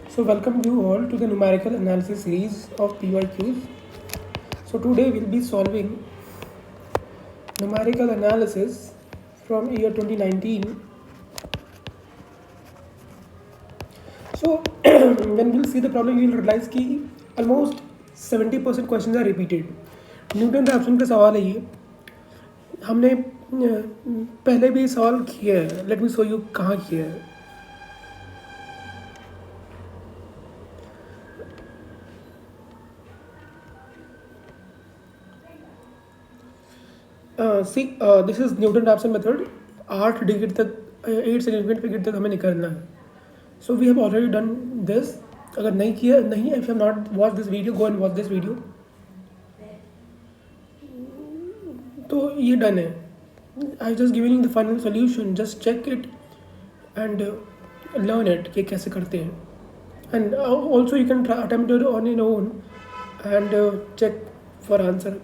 So welcome you all to the numerical analysis series of PYQs. So today we'll be solving numerical analysis from year 2019. So when we'll see the problem, you'll realize कि almost 70% questions are repeated. Newton Raphson का सवाल है ये. हमने पहले भी सवाल किया है. लेट मी शो यू कहाँ किया है. This is Newton-Raphson method. 8 digit तक 8 significant figure तक हमें निकालना है. So we have already done this. अगर नहीं किया नहीं, if you have not watched this video, go and watch this video. तो ये डन है. I just given you the final solution. Just check it and learn it कि कैसे करते हैं. And also you can attempt it on your own and check for answer.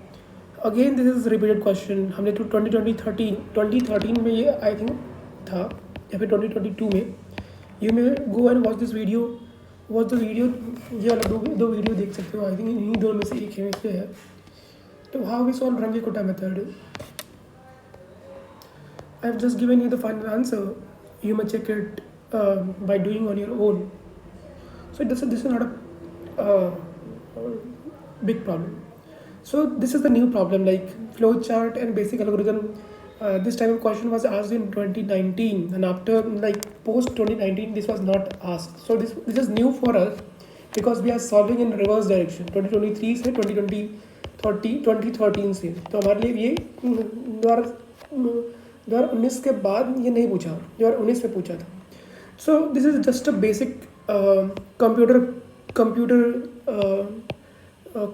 Again this is repeated question. हमने तो 2013 में ये I think था या फिर 2022 में. You may go and watch this video. Watch the video. ये वाला दो वीडियो देख सकते हो. I think इन्हीं दो में से एक है इसमें है. तो how we solve Runge-Kutta method. I have just given you the final answer. You may check it by doing on your own. So this is not a big problem. So this is the new problem, like flow chart and basic algorithm. This type of question was asked in 2019, and after like post 2019 this was not asked. So this is new for us because we are solving in reverse direction. 2023 से 2013 से. तो हमारे लिए ये 2019 के बाद ये नहीं पूछा, 2019 में पूछा था. So this is just a basic computer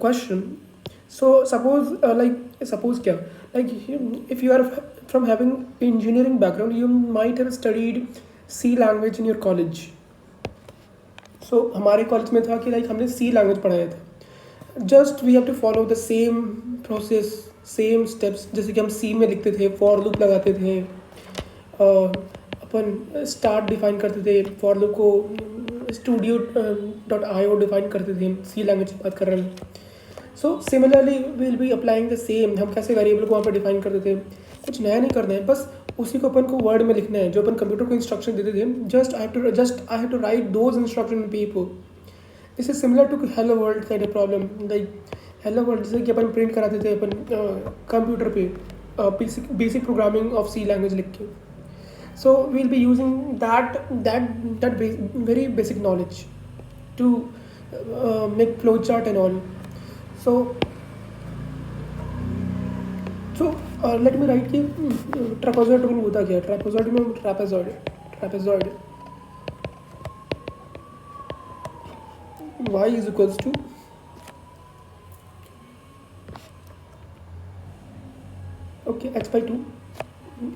question. So suppose क्या, like if you are from having engineering background, you might have studied C language in your college. So हमारे कॉलेज में था कि like हमने C language पढ़ाया था. Just we have to follow the same process, same steps. जैसे कि हम C में लिखते थे, for loop लगाते थे, अपन start define करते थे, for loop को studio.io define करते थे. C language की बात कर रहे हैं. So similarly we will be applying the same. हम कैसे वेरिएबल को वहाँ पर डिफाइन करते थे. कुछ नया नहीं करना है, बस उसी को अपन को वर्ड में लिखना है जो अपन कंप्यूटर को इंस्ट्रक्शन देते थे. Just I have to write those instruction in paper. This is similar to hello world kind of problem. Like hello world जैसे कि अपन प्रिंट कराते थे अपन कंप्यूटर पे basic programming of C language लिख के. So we will be using that very basic knowledge to make flow chart and all. So let me write कि ट्रापेजॉइड रूल होता क्या है. ट्रापेजॉइड में trapezoid y is equals to x by 2.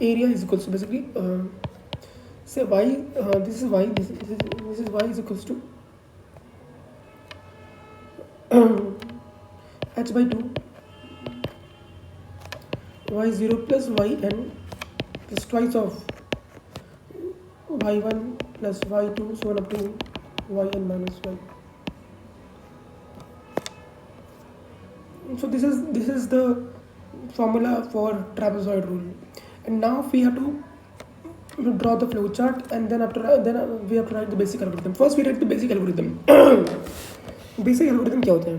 Area is equals to basically say y, this is y, this is y is equals to h by 2 y0 plus yn plus twice of y1 plus y2 so on up to yn minus y. So this is the formula for trapezoid rule. And now we have to draw the flow chart, and then we have to write the basic algorithm. First we write the basic algorithm. Basic algorithm क्या होता है.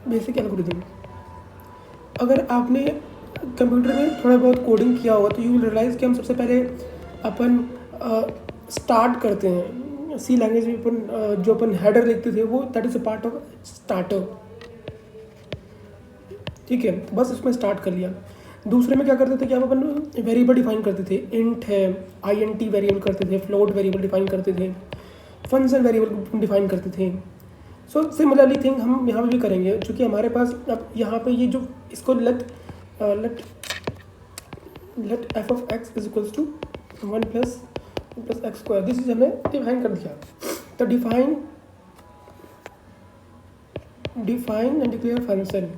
Basic algorithm, अगर आपने computer में थोड़ा बहुत coding किया होगा तो यू विल रियलाइज़ कि हम सबसे पहले अपन स्टार्ट करते हैं. सी लैंग्वेज में अपन जो अपन हेडर लिखते थे वो that is a part of starter. ठीक है, बस उसमें स्टार्ट कर लिया. दूसरे में क्या करते थे कि आप अपन वेरिएबल डिफाइन करते थे. इंट है, INT वेरिएबल करते थे, फ्लोट वेरिएबल डिफाइन करते थे, फंक्शन वेरिएबल डिफाइन करते थे. सो सिमिलरली थिंग हम यहाँ पे भी करेंगे. चूँकि हमारे पास अब यहाँ पे ये जो इसको let f of x is equals to 1 plus x square. This is हमने डिफाइन कर दिया. तो डिफाइन एंड डिक्लेयर फंक्शन,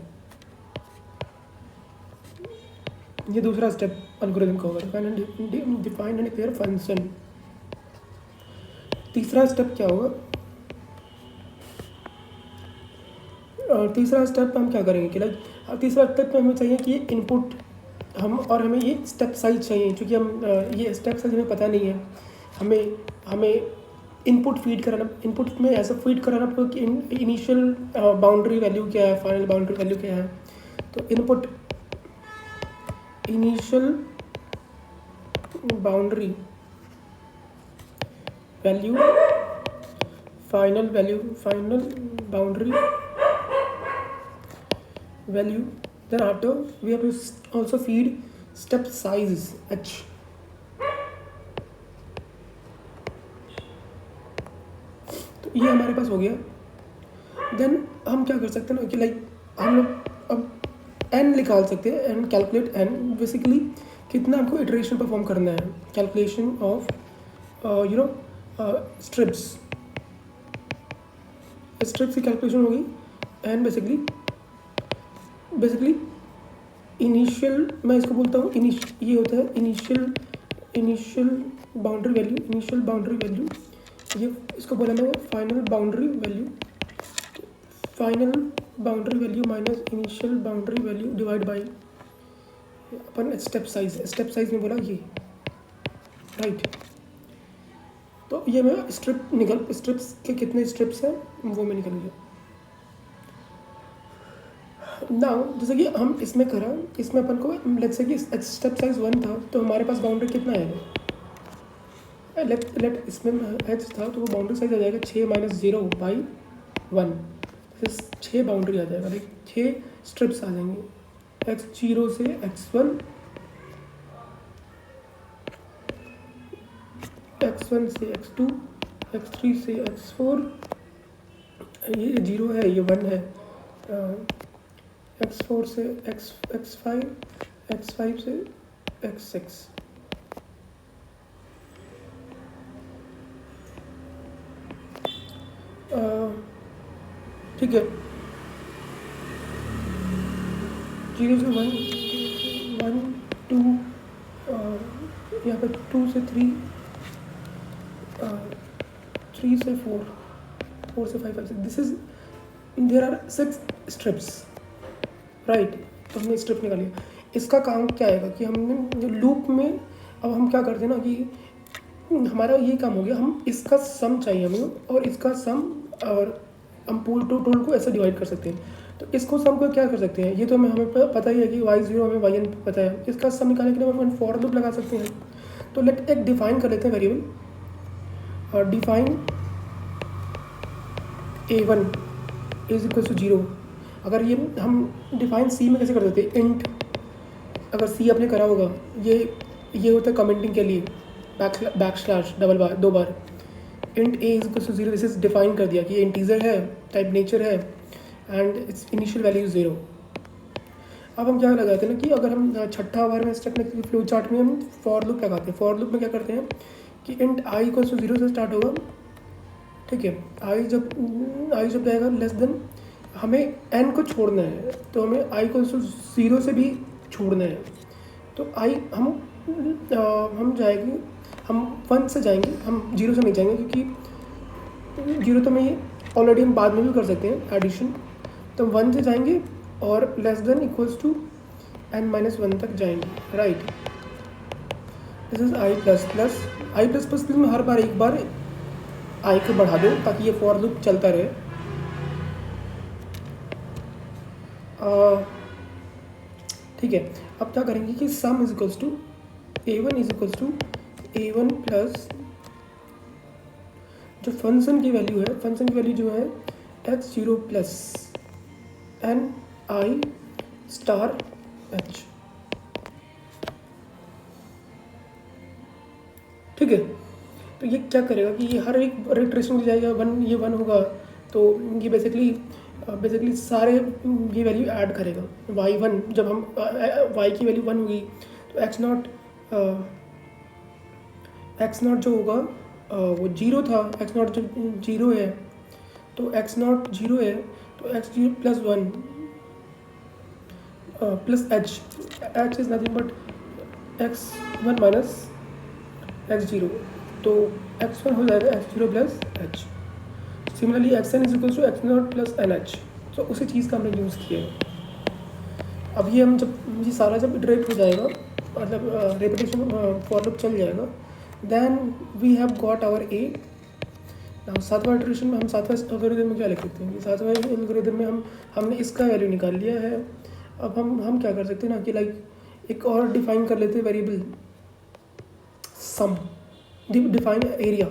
ये दूसरा स्टेप एल्गोरिथम का होगा. Define and declare function. तीसरा स्टेप क्या होगा, तीसरा स्टेप हम क्या करेंगे कि लाइक तीसरा स्टेप में हमें चाहिए कि ये इनपुट हमें ये स्टेप साइज चाहिए, क्योंकि हम ये स्टेप साइज हमें पता नहीं है। हमें इनपुट फीड कराना, इनपुट में ऐसा फीड कराना पड़ेगा कि इनिशियल बाउंड्री वैल्यू क्या है, फाइनल बाउंड्री वैल्यू क्या है। तो input initial boundary value, final boundary value, then after we have to also feed step size h. तो ये हमारे पास हो गया। देन हम क्या कर सकते हैं ना कि लाइक हम लोग अब n निकाल सकते हैं, एंड कैलकुलेट n, बेसिकली कितना हमको इटरेशन परफॉर्म करना है, कैलकुलेशन ऑफ स्ट्रिप्स की कैलकुलेशन होगी। एंड बेसिकली इनिशियल, मैं इसको बोलता हूँ ये होता है इनिशियल बाउंड्री वैल्यू, ये इसको बोला मैं final boundary value minus initial boundary value divide by upon step size में बोला ये, राइट। तो ये मैं स्ट्रिप्स के कितने स्ट्रिप्स हैं वो मैं निकल गया। नाउ जैसे कि हम इसमें करा, इसमें अपन को लेट्स से कि स्टेप साइज 1 था, तो हमारे पास बाउंड्री कितना आएगा, लेट इसमें h था तो वो बाउंड्री साइज आ जाएगा 6 - 0/1, 6 बाउंड्री आ जाएगा, लाइक 6 स्ट्रिप्स आ जाएंगे, x0 से x1, x1 से x2, x3 से x4, ये 0 है, ये 1 है, x4 से x5, x5 से x6। ठीक है, 0 से 1, 2, यहाँ पर 2 से 3, 3 से 4, 4 से 5, 5 से, this is there are 6 strips, right. तो हमने स्ट्रिप निकाली। इसका काम क्या आएगा कि हमने लूप में अब हम क्या करते हैं ना कि हमारा ये काम हो गया, हम इसका सम चाहिए हमें, और इसका सम, और हम टोटल को ऐसे डिवाइड कर सकते हैं। तो इसको सम को क्या कर सकते हैं, ये तो हमें पता ही है कि y0 हमें yn पता है, इसका सम निकालने के लिए हम फॉर लूप लगा सकते हैं। तो लेट एक डिफाइन कर लेते हैं वेरिएबल, और define a1 is equal to 0। अगर ये हम डिफाइन सी में कैसे कर देते हैं, इंट, अगर सी आपने करा होगा, ये होता है कमेंटिंग के लिए बैकस्लैश डबल बार 2 बार, int A is equal to 0, this is define कर दिया कि ये इंटीजर है, टाइप नेचर है, एंड इट्स इनिशियल वैल्यू 0। अब हम क्या लगाते हैं ना कि अगर हम छठा बार में स्टेप में फ्लो चार्ट में हम फॉर लूप लगाते हैं। फॉर लूप में क्या करते हैं कि इंट आई इक्वल टू 0 से स्टार्ट होगा, ठीक है। आई जब जाएगा लेस देन, हमें n को छोड़ना है, तो हमें i को 0 से भी छोड़ना है। तो i हम जाएंगे, हम 1 से जाएंगे, हम 0 से नहीं जाएंगे, क्योंकि 0 तो मैं ऑलरेडी हम बाद में भी कर सकते हैं एडिशन। तो 1 से जाएंगे और less than equals to n-1 तक जाएंगे, राइट। This is i++। में हर बार एक बार i को बढ़ा दो ताकि ये फॉर लूप चलता रहे। ठीक है, अब क्या करेंगे कि sum is equals to a1 plus जो फंक्शन की वैल्यू जो है x0 plus ni star h, ठीक है। तो ये क्या करेगा कि ये हर एक इटरेशन जाएगा 1, ये 1 होगा, तो ये बेसिकली सारे ये वैल्यू ऐड करेगा। y1 जब हम y की वैल्यू 1 होगी तो x0 जो होगा वो 0 था, x0 जो 0 है, तो x0 0 है, तो x0 प्लस 1 प्लस h is nothing but x1 minus x0, तो x1 हो जाएगा x0 प्लस h। Similarly xn is equal to x0 plus nh, so उसी चीज़ का हमने यूज़ किया है। अब ये हम जब ये सारा जब इटरेट हो जाएगा, मतलब रेपिटेशन फॉर लूप चल जाएगा, then we have got our a. Now सातवां इटरेशन में हम सातवां एल्गोरिथम में क्या लिख सकते हैं कि सातवां एल्गोरिथम में हमने इसका वैल्यू निकाल लिया है। अब हम क्या कर सकते हैं ना कि लाइक एक और डिफाइन कर लेते हैं वेरिएबल सम, डिफाइन एरिया।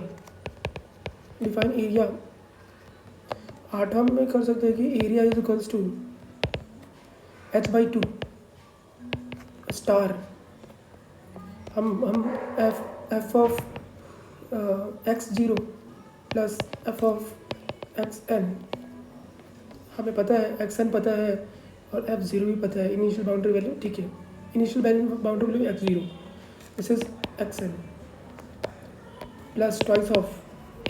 आठवां में कर सकते हैं कि area is equals to h/2 star. हम F of x0 plus F of xn, हमें पता है xn पता है और f0 भी पता है, इनिशियल बाउंड्री वैल्यू, ठीक है। Initial boundary value x0, this is xn plus twice of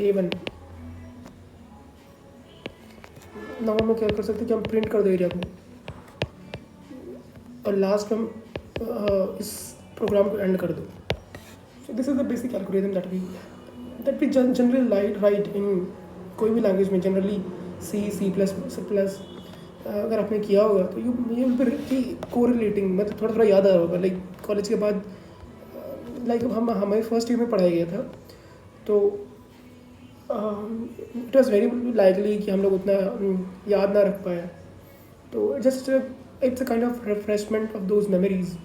a1। Now हम क्या कर सकते हैं कि हम प्रिंट कर दो एरिया को, और लास्ट में हम इस प्रोग्राम को एंड कर दो। So this is the basic algorithm that we generally write in कोई भी लैंग्वेज में, जनरली सी प्लस अगर आपने किया होगा तो यू विल कोरिलेटिंग, मतलब थोड़ा थोड़ा याद आ रहा होगा। लाइक कॉलेज के बाद लाइक हमारे फर्स्ट ईयर में पढ़ाया गया था, तो इट वॉज़ वेरी लाइकली कि हम लोग उतना याद ना रख पाए। तो just it's a kind of refreshment of those memories.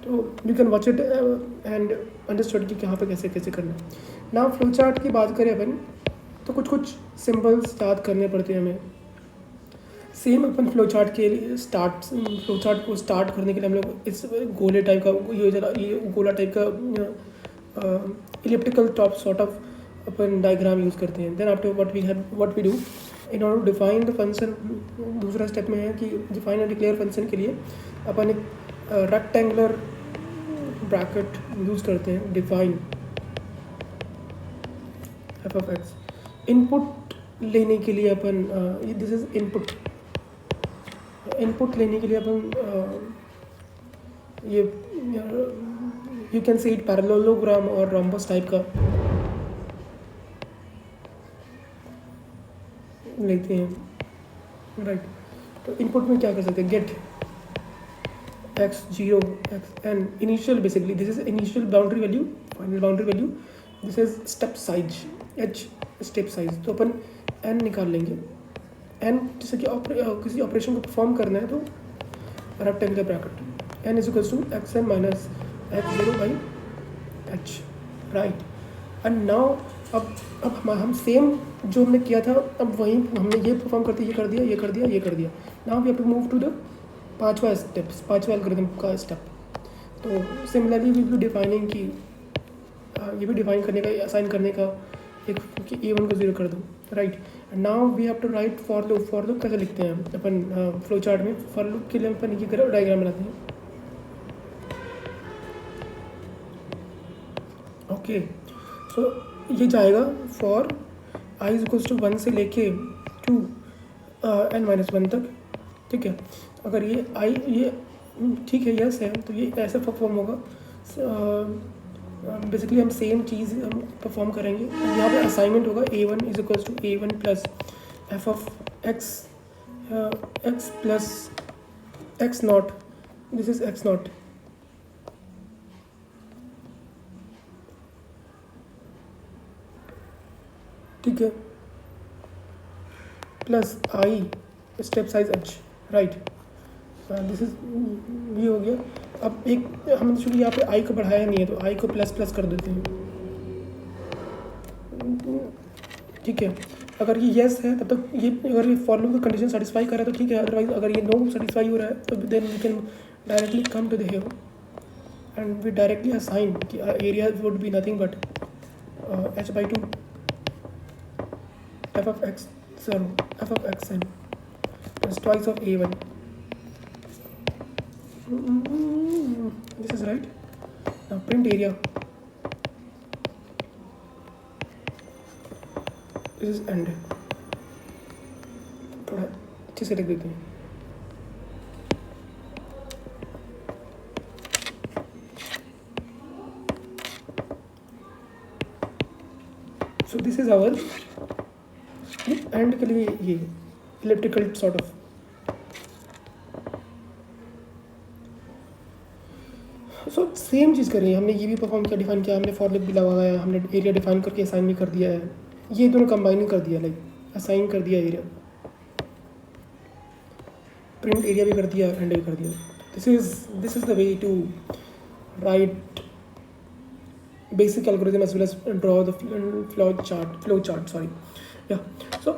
तो you can watch it and understood कि कहाँ पे कैसे कैसे करना है। ना फ्लो चार्ट की बात करें अपन, तो कुछ सिंबल्स याद करने पड़ते हैं हमें। सेम अपन फ्लो चार्ट के लिए फ्लो चार्ट को स्टार्ट करने के लिए हम लोग इस गोले टाइप का ये गोला टाइप का इलिप्टिकल टॉप सॉर्ट ऑफ अपन डायग्राम यूज़ करते हैं। Then after what we do in order to define the function, दूसरा स्टेप में है कि डिफाइन एंड डिक्लेयर फंक्शन के लिए अपन एक रेक्टेंगुलर ब्रैकेट यूज़ करते हैं, define F of x. Input लेने के लिए अपन दिस इज इनपुट लेने के लिए अपन ये you can say it parallelogram और रोम्बस टाइप का लेते हैं, राइट। तो इनपुट में क्या कर सकते हैं, get x0 xn initial, basically this is initial boundary value, final boundary value, this is step size h, step size. तो अपन n निकाल लेंगे। n जैसे कि किसी ऑपरेशन को परफॉर्म करना है तो rectangular bracket n is equals to xn minus x0 by h, right. And now अब हम सेम जो हमने किया था, अब वहीं हमने ये परफॉर्म करते ये कर दिया। Now we have to move to the पांचवा एल्गोरिथम का स्टेप। तो सिमिलरली वी विल डिफाइनिंग कि ये भी डिफाइन करने का, असाइन करने का एक कि a1 को 0 कर दो, right. Now we have to write for loop कैसे लिखते हैं अपन फ्लो चार्ट में। फॉर लूप के लिए अपन ये डायग्राम बनाते हैं, ओके। सो ये जाएगा for i is equals to 1 से लेके 2 n-1 तक, ठीक है। अगर ये i ये ठीक है, यस है, तो ये ऐसे परफॉर्म होगा। बेसिकली हम सेम चीज़ हम परफॉर्म करेंगे। यहाँ पे असाइनमेंट होगा a1 is equals to a1 plus F of x plus x not, this is x not, ठीक है, plus i step size h, right. This is ये हो गया। अब एक हमने चूँकि यहाँ पे i को बढ़ाया नहीं है तो i को प्लस प्लस कर देते हैं, ठीक है। अगर ये येस है तब तक ये, अगर ये फॉर लूप का कंडीशन सेटिस्फाई कर रहा है तो ठीक है, अदरवाइज अगर ये नो सेटिस्फाई हो रहा है तो then we can directly come to the here and we directly assign कि area would be nothing but h/2 f of xn plus twice of a1. This is right. Now print area. This is end. थोड़ा अच्छे से लिख देते हैं। So this is our end के लिए ये electrical sort of. So same चीज़ करी है हमने, ये भी परफॉर्म किया, डिफाइन किया हमने, फॉर लूप भी लगाया हमने, एरिया डिफाइन करके असाइन भी कर दिया है, ये दोनों कंबाइन कर दिया, लाइक असाइन कर दिया एरिया, प्रिंट एरिया भी कर दिया, एंड भी कर दिया। This is the way to write basic algorithm as well as draw the flow chart sorry या। सो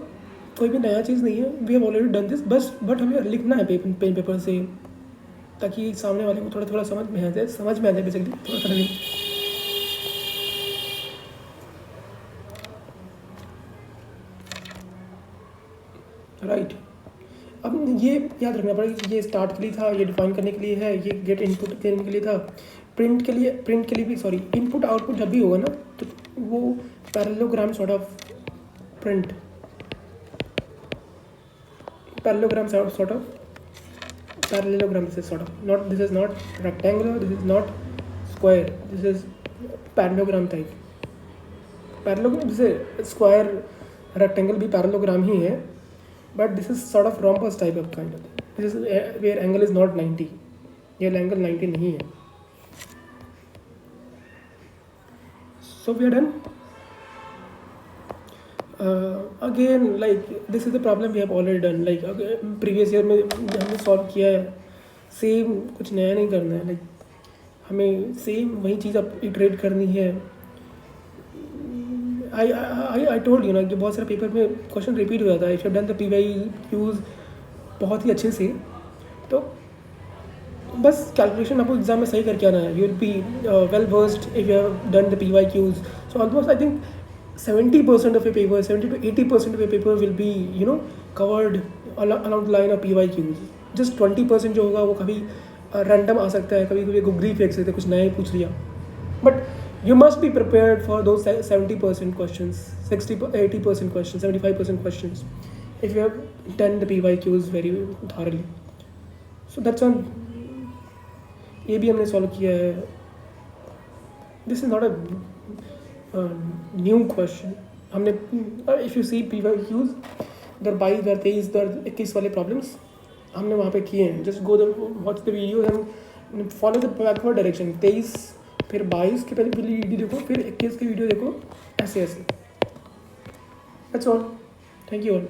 कोई भी नया चीज़ नहीं है, we have already done this, बस बट हमें लिखना है पेन पेपर से, ताकि सामने वाले को थोड़ा थोड़ा समझ में आ जाए बेसिकली, थोड़ा थोड़ा नहीं। राइट, अब ये याद रखना पड़ेगा कि ये स्टार्ट के लिए था, ये डिफाइन करने के लिए है, ये गेट इनपुट करने के लिए था, प्रिंट के लिए भी सॉरी, इनपुट आउटपुट जब भी होगा ना तो वो parallelogram sort of print, parallelogram sort of parallelogram, this is not rectangular, this is not square, this is parallelogram type, parallelogram जैसे square rectangle भी parallelogram ही है, but this is sort of rhombus type of kind of thing, this is where angle is not 90, ये angle 90 नहीं है। So we are done. Again like this is the problem we have already done, like previous year में हमने solve किया है, same कुछ नया नहीं करना है, लाइक हमें सेम वही चीज़ अब इटरेट करनी है। आई टोल्ड यू ना कि बहुत सारे पेपर में क्वेश्चन रिपीट हो जाता है, if you done the PYQs बहुत ही अच्छे से, तो बस कैलकुलेशन आपको एग्जाम में सही करके आना है, you will be well versed if you have done the PYQs। So almost I think 70% of your paper, 70 to 80% of your paper will be covered along the line of PYQs. Just 20% जो होगा वो कभी random आ सकता है, कभी googly फेंक सकते हैं, कुछ नया ही पूछ लिया, but you must be prepared for those 70% questions, 80% questions, 75% questions if you have done the PYQs very thoroughly. So that's one, ये भी हमने सॉल्व किया है। This is not a new question, हमने इफ़ यू सी PYQs 2022, 2021 वाले problems हमने वहाँ पे किए हैं। Just go watch the video and follow the backward direction, 23 फिर 22 के पहले वीडियो देखो, फिर 21 की वीडियो देखो, ऐसे ऐसे। That's all, thank you all.